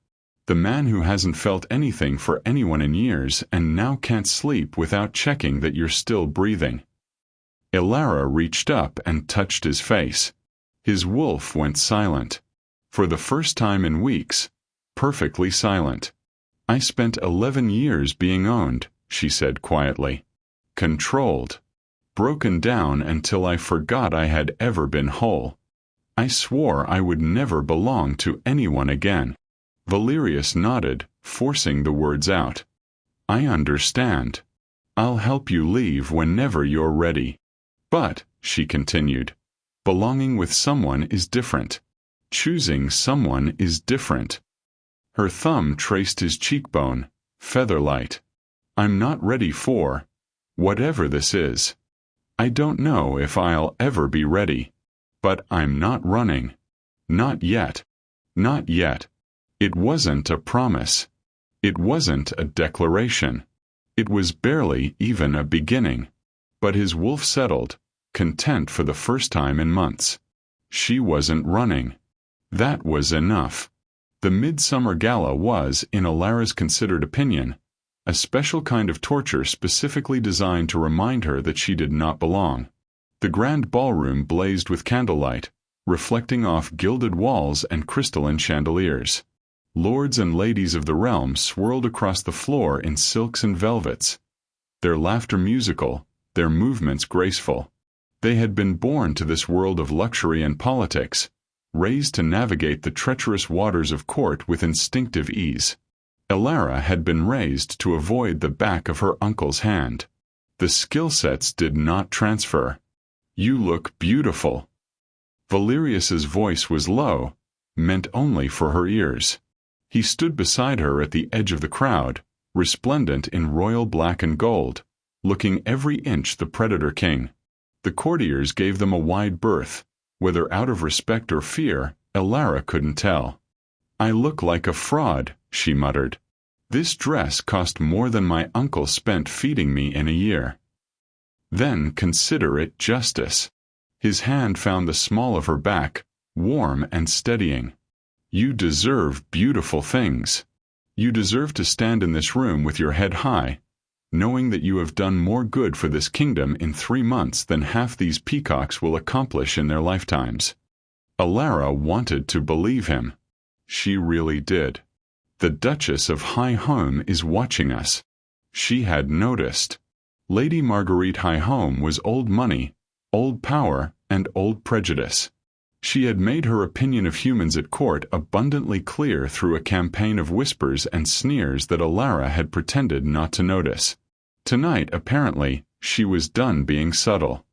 S1: The man who hasn't felt anything for anyone in years and now can't sleep without checking that you're still breathing. Elara reached up and touched his face. His wolf went silent. For the first time in weeks, perfectly silent. I spent 11 years being owned, she said quietly. Controlled. Broken down until I forgot I had ever been whole. I swore I would never belong to anyone again. Valerius nodded, forcing the words out. I understand. I'll help you leave whenever you're ready. But, she continued, belonging with someone is different. Choosing someone is different. Her thumb traced his cheekbone, feather-light. I'm not ready for whatever this is. I don't know if I'll ever be ready. But I'm not running. Not yet. Not yet. It wasn't a promise. It wasn't a declaration. It was barely even a beginning. But his wolf settled, content for the first time in months. She wasn't running. That was enough. The midsummer gala was, in Elara's considered opinion, a special kind of torture specifically designed to remind her that she did not belong. The grand ballroom blazed with candlelight, reflecting off gilded walls and crystalline chandeliers. Lords and ladies of the realm swirled across the floor in silks and velvets, their laughter musical, their movements graceful. They had been born to this world of luxury and politics, raised to navigate the treacherous waters of court with instinctive ease. Elara had been raised to avoid the back of her uncle's hand. The skill sets did not transfer. You look beautiful. Valerius's voice was low, meant only for her ears. He stood beside her at the edge of the crowd, resplendent in royal black and gold, looking every inch the Predator King. The courtiers gave them a wide berth, whether out of respect or fear, Elara couldn't tell. "I look like a fraud," she muttered. "This dress cost more than my uncle spent feeding me in a year." "Then consider it justice." His hand found the small of her back, warm and steadying. "You deserve beautiful things. You deserve to stand in this room with your head high, knowing that you have done more good for this kingdom in 3 months than half these peacocks will accomplish in their lifetimes." Elara wanted to believe him. She really did. "The Duchess of High Home is watching us." She had noticed. Lady Marguerite High Home was old money, old power, and old prejudice. She had made her opinion of humans at court abundantly clear through a campaign of whispers and sneers that Elara had pretended not to notice. Tonight, apparently, she was done being subtle.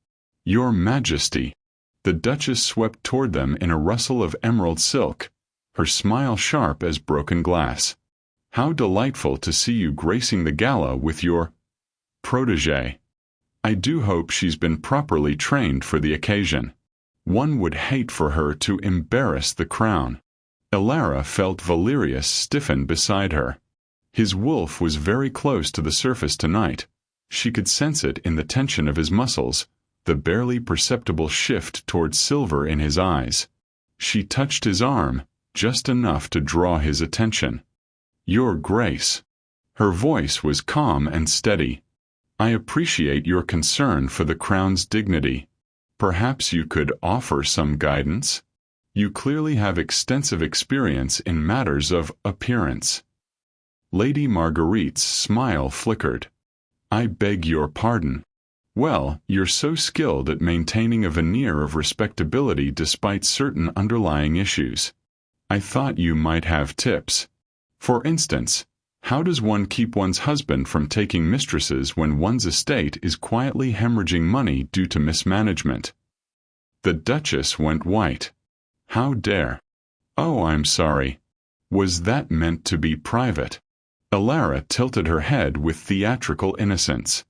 S1: "Your Majesty." The Duchess swept toward them in a rustle of emerald silk, her smile sharp as broken glass. "How delightful to see you gracing the gala with your protégée. I do hope she's been properly trained for the occasion. One would hate for her to embarrass the crown." Elara felt Valerius stiffen beside her. His wolf was very close to the surface tonight. She could sense it in the tension of his muscles, the barely perceptible shift toward silver in his eyes. She touched his arm, just enough to draw his attention. "Your Grace." Her voice was calm and steady. "I appreciate your concern for the crown's dignity. Perhaps you could offer some guidance? You clearly have extensive experience in matters of appearance." Lady Marguerite's smile flickered. "I beg your pardon. Well, you're so skilled at maintaining a veneer of respectability despite certain underlying issues. I thought you might have tips. For instance, how does one keep one's husband from taking mistresses when one's estate is quietly hemorrhaging money due to mismanagement?" The Duchess went white. "How dare—" "Oh, I'm sorry. Was that meant to be private?" Elara tilted her head with theatrical innocence.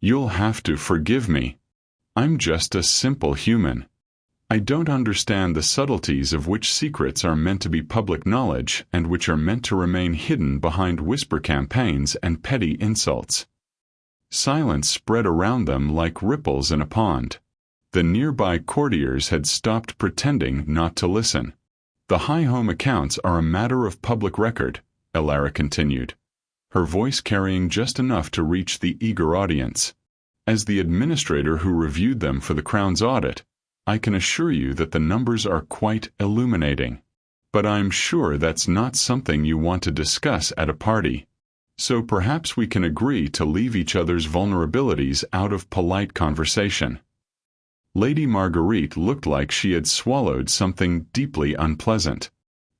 S1: "You'll have to forgive me. I'm just a simple human. I don't understand the subtleties of which secrets are meant to be public knowledge and which are meant to remain hidden behind whisper campaigns and petty insults." Silence spread around them like ripples in a pond. The nearby courtiers had stopped pretending not to listen. "The High Home accounts are a matter of public record," Elara continued, her voice carrying just enough to reach the eager audience. "As the administrator who reviewed them for the Crown's audit, I can assure you that the numbers are quite illuminating. But I'm sure that's not something you want to discuss at a party. So perhaps we can agree to leave each other's vulnerabilities out of polite conversation." Lady Marguerite looked like she had swallowed something deeply unpleasant.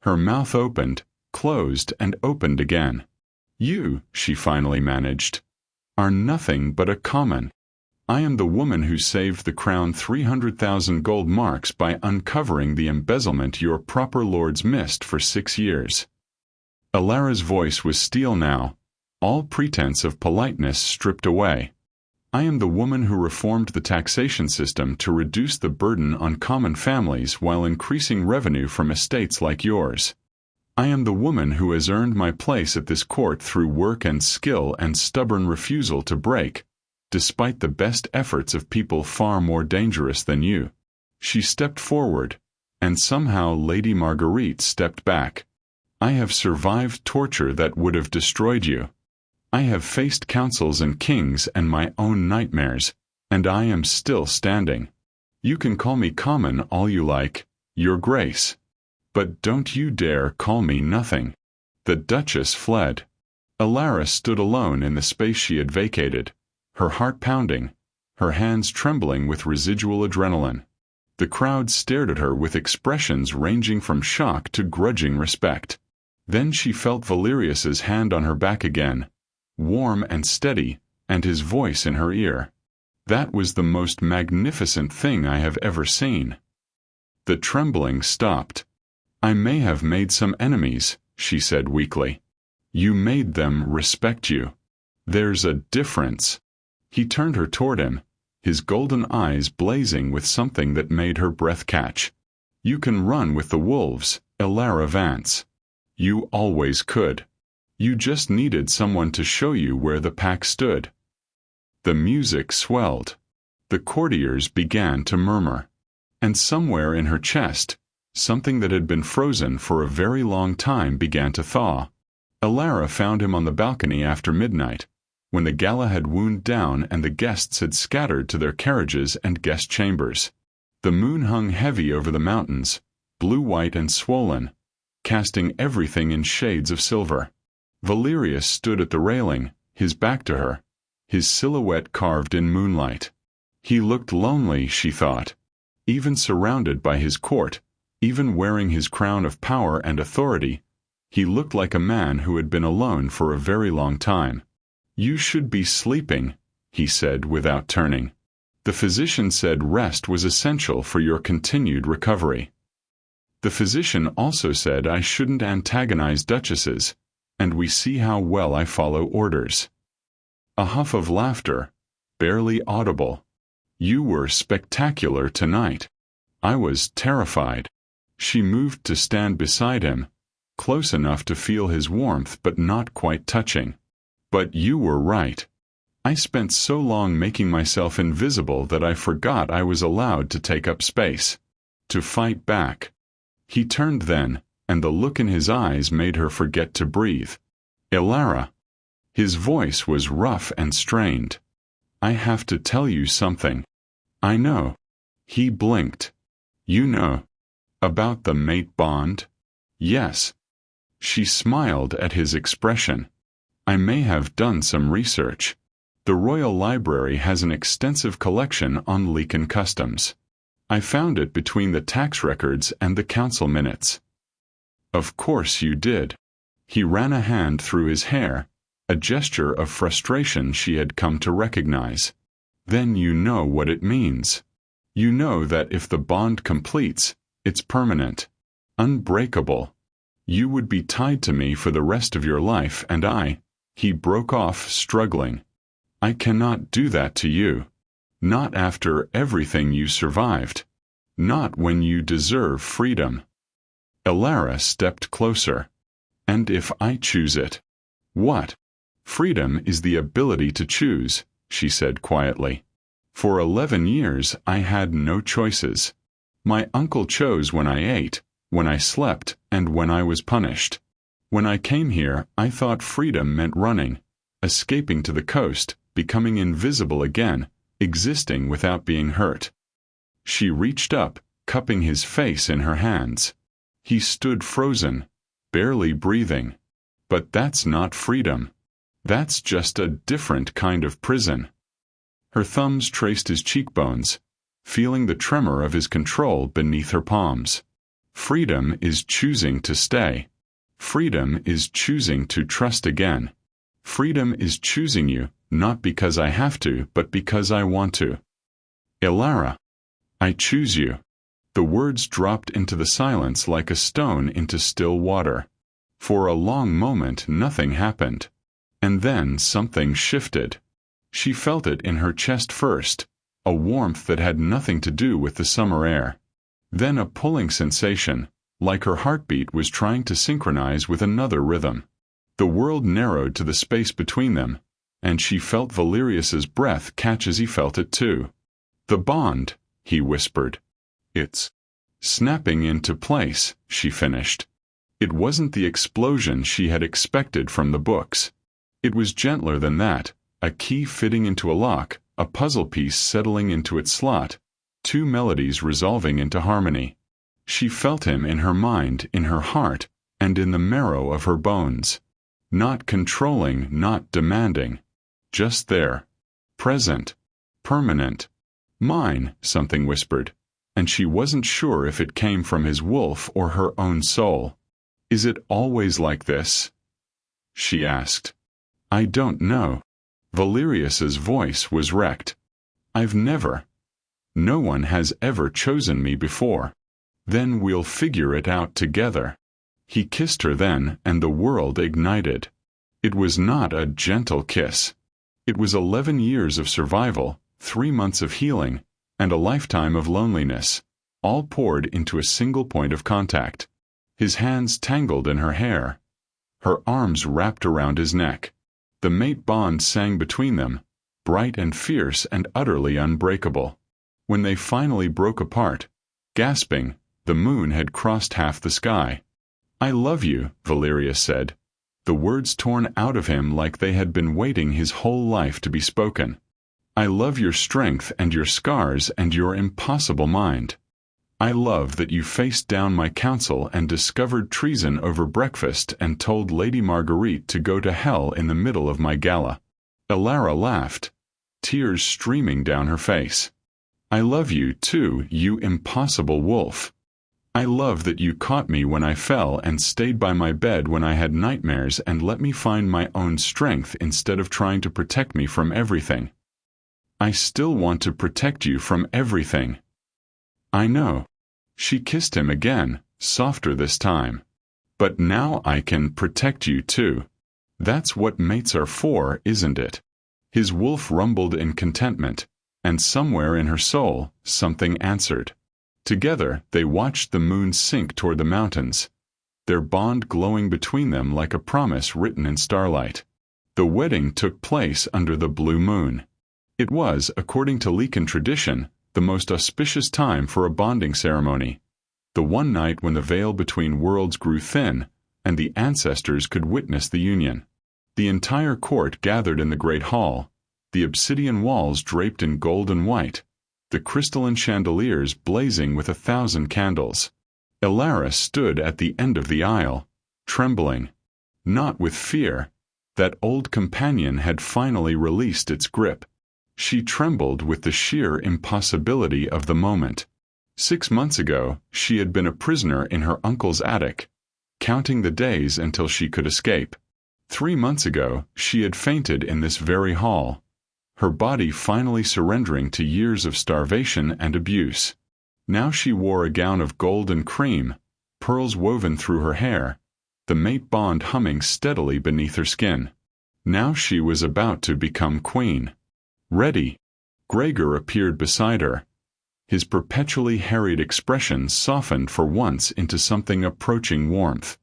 S1: Her mouth opened, closed, and opened again. "You," she finally managed, "are nothing but a common. I am the woman who saved the crown 300,000 gold marks by uncovering the embezzlement your proper lords missed for 6 years." Elara's voice was steel now, all pretense of politeness stripped away. "I am the woman who reformed the taxation system to reduce the burden on common families while increasing revenue from estates like yours. I am the woman who has earned my place at this court through work and skill and stubborn refusal to break, despite the best efforts of people far more dangerous than you." She stepped forward, and somehow Lady Marguerite stepped back. "I have survived torture that would have destroyed you. I have faced councils and kings and my own nightmares, and I am still standing. You can call me common all you like, Your Grace. But don't you dare call me nothing." The Duchess fled. Elara stood alone in the space she had vacated, her heart pounding, her hands trembling with residual adrenaline. The crowd stared at her with expressions ranging from shock to grudging respect. Then she felt Valerius's hand on her back again, warm and steady, and his voice in her ear. "That was the most magnificent thing I have ever seen." The trembling stopped. I may have made some enemies, she said weakly. You made them respect you. There's a difference. He turned her toward him, his golden eyes blazing with something that made her breath catch. You can run with the wolves, Elara Vance. You always could. You just needed someone to show you where the pack stood. The music swelled. The courtiers began to murmur. And somewhere in her chest, something that had been frozen for a very long time began to thaw. Elara found him on the balcony after midnight, when the gala had wound down and the guests had scattered to their carriages and guest chambers. The moon hung heavy over the mountains, blue-white and swollen, casting everything in shades of silver. Valerius stood at the railing, his back to her, his silhouette carved in moonlight. He looked lonely, she thought. Even surrounded by his court, even wearing his crown of power and authority, he looked like a man who had been alone for a very long time. You should be sleeping, he said without turning. The physician said rest was essential for your continued recovery. The physician also said I shouldn't antagonize duchesses, and we see how well I follow orders. A huff of laughter, barely audible. You were spectacular tonight. I was terrified. She moved to stand beside him, close enough to feel his warmth but not quite touching. But you were right. I spent so long making myself invisible that I forgot I was allowed to take up space, to fight back. He turned then, and the look in his eyes made her forget to breathe. Elara. His voice was rough and strained. I have to tell you something. I know. He blinked. You know. About the mate bond? Yes. She smiled at his expression. I may have done some research. The Royal Library has an extensive collection on Lycan customs. I found it between the tax records and the council minutes. Of course you did. He ran a hand through his hair, a gesture of frustration she had come to recognize. Then you know what it means. You know that if the bond completes, it's permanent, unbreakable. You would be tied to me for the rest of your life, and he broke off, struggling. I cannot do that to you. Not after everything you survived. Not when you deserve freedom. Elara stepped closer. And if I choose it? What? Freedom is the ability to choose, she said quietly. For 11 years I had no choices. My uncle chose when I ate, when I slept, and when I was punished. When I came here, I thought freedom meant running, escaping to the coast, becoming invisible again, existing without being hurt. She reached up, cupping his face in her hands. He stood frozen, barely breathing. But that's not freedom. That's just a different kind of prison. Her thumbs traced his cheekbones, feeling the tremor of his control beneath her palms. Freedom is choosing to stay. Freedom is choosing to trust again. Freedom is choosing you, not because I have to, but because I want to. Elara. I choose you. The words dropped into the silence like a stone into still water. For a long moment nothing happened. And then something shifted. She felt it in her chest first, a warmth that had nothing to do with the summer air. Then a pulling sensation, like her heartbeat was trying to synchronize with another rhythm. The world narrowed to the space between them, and she felt Valerius's breath catch as he felt it too. The bond, he whispered. It's snapping into place, she finished. It wasn't the explosion she had expected from the books. It was gentler than that, a key fitting into a lock, a puzzle piece settling into its slot, two melodies resolving into harmony. She felt him in her mind, in her heart, and in the marrow of her bones. Not controlling, not demanding. Just there. Present. Permanent. Mine, something whispered, and she wasn't sure if it came from his wolf or her own soul. Is it always like this? She asked. I don't know. Valerius's voice was wrecked. I've never. No one has ever chosen me before. Then we'll figure it out together. He kissed her then, and the world ignited. It was not a gentle kiss. It was 11 years of survival, 3 months of healing, and a lifetime of loneliness, all poured into a single point of contact. His hands tangled in her hair. Her arms wrapped around his neck. The mate bond sang between them, bright and fierce and utterly unbreakable. When they finally broke apart, gasping, the moon had crossed half the sky. "I love you," Valeria said, the words torn out of him like they had been waiting his whole life to be spoken. "I love your strength and your scars and your impossible mind. I love that you faced down my counsel and discovered treason over breakfast and told Lady Marguerite to go to hell in the middle of my gala." Elara laughed, tears streaming down her face. "I love you, too, you impossible wolf. I love that you caught me when I fell and stayed by my bed when I had nightmares and let me find my own strength instead of trying to protect me from everything. I still want to protect you from everything." "I know." She kissed him again, softer this time. "But now I can protect you too. That's what mates are for, isn't it?" His wolf rumbled in contentment, and somewhere in her soul, something answered. Together, they watched the moon sink toward the mountains, their bond glowing between them like a promise written in starlight. The wedding took place under the blue moon. It was, according to Lycan tradition, the most auspicious time for a bonding ceremony, the one night when the veil between worlds grew thin, and the ancestors could witness the union. The entire court gathered in the great hall, the obsidian walls draped in gold and white, the crystalline chandeliers blazing with 1,000 candles. Elara stood at the end of the aisle, trembling. Not with fear. That old companion had finally released its grip. She trembled with the sheer impossibility of the moment. 6 months ago, she had been a prisoner in her uncle's attic, counting the days until she could escape. 3 months ago, she had fainted in this very hall, her body finally surrendering to years of starvation and abuse. Now she wore a gown of gold and cream, pearls woven through her hair, the mate bond humming steadily beneath her skin. Now she was about to become queen. Ready. Gregor appeared beside her. His perpetually harried expression softened for once into something approaching warmth.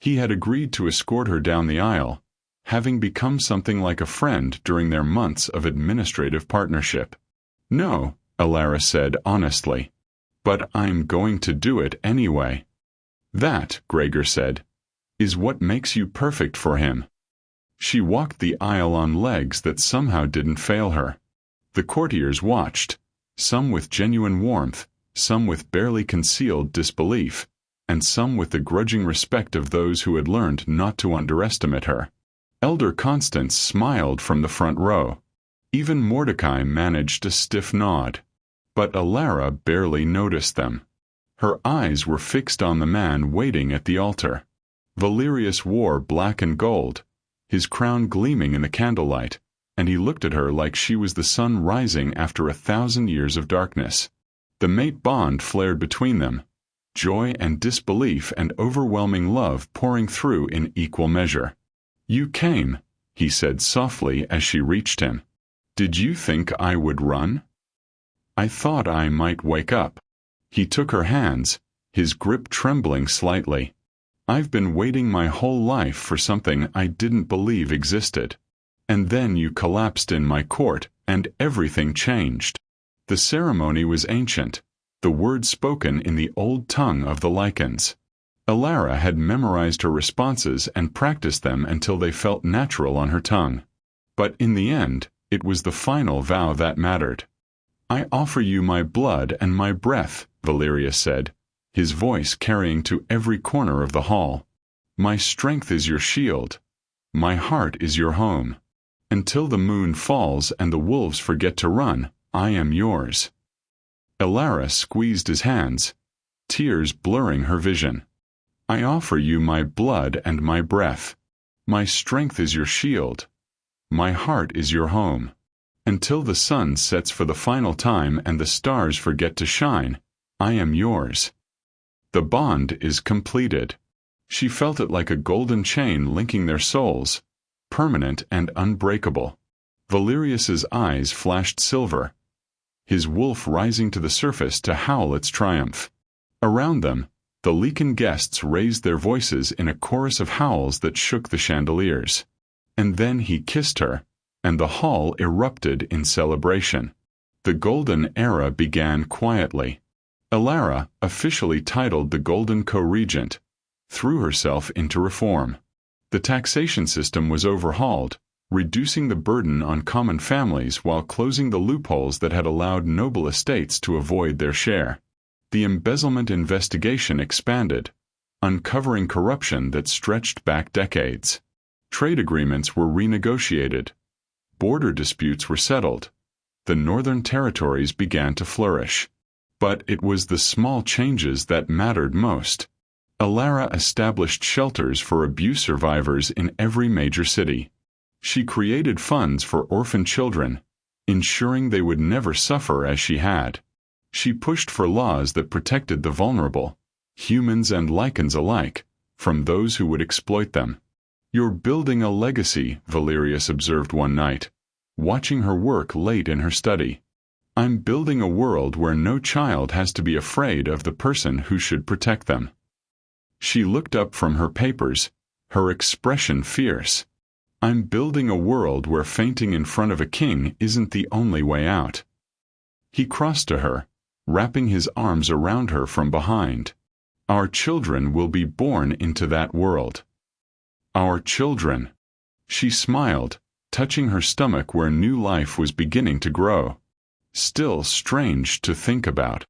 S1: He had agreed to escort her down the aisle, having become something like a friend during their months of administrative partnership. "No," Elara said honestly. "But I'm going to do it anyway." "That," Gregor said, "is what makes you perfect for him." She walked the aisle on legs that somehow didn't fail her. The courtiers watched, some with genuine warmth, some with barely concealed disbelief, and some with the grudging respect of those who had learned not to underestimate her. Elder Constance smiled from the front row. Even Mordecai managed a stiff nod. But Elara barely noticed them. Her eyes were fixed on the man waiting at the altar. Valerius wore black and gold, his crown gleaming in the candlelight, and he looked at her like she was the sun rising after 1,000 years of darkness. The mate bond flared between them, joy and disbelief and overwhelming love pouring through in equal measure. "You came," he said softly as she reached him. "Did you think I would run?" "I thought I might wake up." He took her hands, his grip trembling slightly. "I've been waiting my whole life for something I didn't believe existed. And then you collapsed in my court, and everything changed." The ceremony was ancient, the words spoken in the old tongue of the Lycans. Elara had memorized her responses and practiced them until they felt natural on her tongue. But in the end, it was the final vow that mattered. "I offer you my blood and my breath," Valerius said, his voice carrying to every corner of the hall. "My strength is your shield. My heart is your home. Until the moon falls and the wolves forget to run, I am yours." Elara squeezed his hands, tears blurring her vision. "I offer you my blood and my breath. My strength is your shield. My heart is your home. Until the sun sets for the final time and the stars forget to shine, I am yours." The bond is completed. She felt it like a golden chain linking their souls, permanent and unbreakable. Valerius's eyes flashed silver, his wolf rising to the surface to howl its triumph. Around them, the Lycan guests raised their voices in a chorus of howls that shook the chandeliers. And then he kissed her, and the hall erupted in celebration. The Golden Era began quietly. Elara, officially titled the Golden Co-Regent, threw herself into reform. The taxation system was overhauled, reducing the burden on common families while closing the loopholes that had allowed noble estates to avoid their share. The embezzlement investigation expanded, uncovering corruption that stretched back decades. Trade agreements were renegotiated. Border disputes were settled. The northern territories began to flourish. But it was the small changes that mattered most. Elara established shelters for abuse survivors in every major city. She created funds for orphan children, ensuring they would never suffer as she had. She pushed for laws that protected the vulnerable, humans and Lycans alike, from those who would exploit them. "You're building a legacy," Valerius observed one night, watching her work late in her study. "I'm building a world where no child has to be afraid of the person who should protect them." She looked up from her papers, her expression fierce. "I'm building a world where fainting in front of a king isn't the only way out." He crossed to her, wrapping his arms around her from behind. "Our children will be born into that world." "Our children." She smiled, touching her stomach where new life was beginning to grow. Still strange to think about.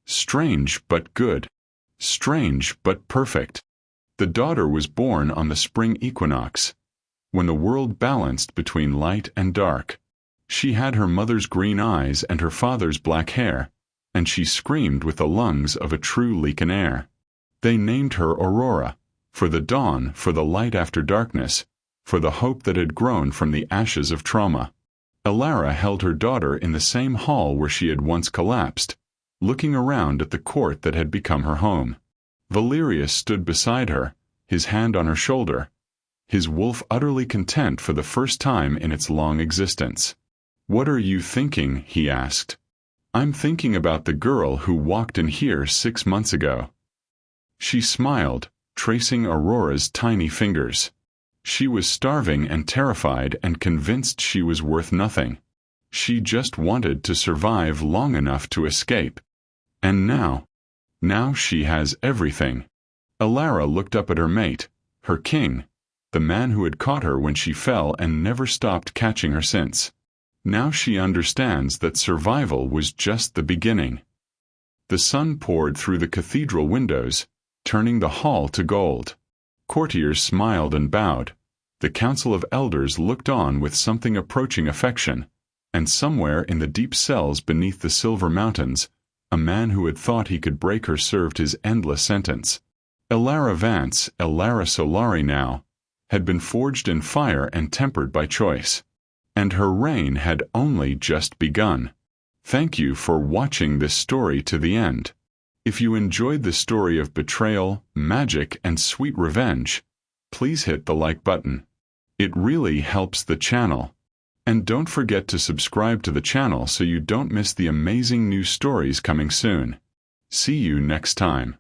S1: Strange but good. Strange but perfect. The daughter was born on the spring equinox, when the world balanced between light and dark. She had her mother's green eyes and her father's black hair, and she screamed with the lungs of a true Lycan heir. They named her Aurora, for the dawn, for the light after darkness, for the hope that had grown from the ashes of trauma. Elara held her daughter in the same hall where she had once collapsed, looking around at the court that had become her home. Valerius stood beside her, his hand on her shoulder, his wolf utterly content for the first time in its long existence. "What are you thinking?" he asked. "I'm thinking about the girl who walked in here 6 months ago." She smiled, tracing Aurora's tiny fingers. She was starving and terrified and convinced she was worth nothing. She just wanted to survive long enough to escape. And now she has everything. Elara looked up at her mate, her king, the man who had caught her when she fell and never stopped catching her since. Now she understands that survival was just the beginning. The sun poured through the cathedral windows, turning the hall to gold. Courtiers smiled and bowed. The council of elders looked on with something approaching affection, and somewhere in the deep cells beneath the silver mountains, a man who had thought he could break her served his endless sentence. Elara Vance, Elara Solari now, had been forged in fire and tempered by choice. And her reign had only just begun. Thank you for watching this story to the end. If you enjoyed the story of betrayal, magic, and sweet revenge, please hit the like button. It really helps the channel. And don't forget to subscribe to the channel so you don't miss the amazing new stories coming soon. See you next time.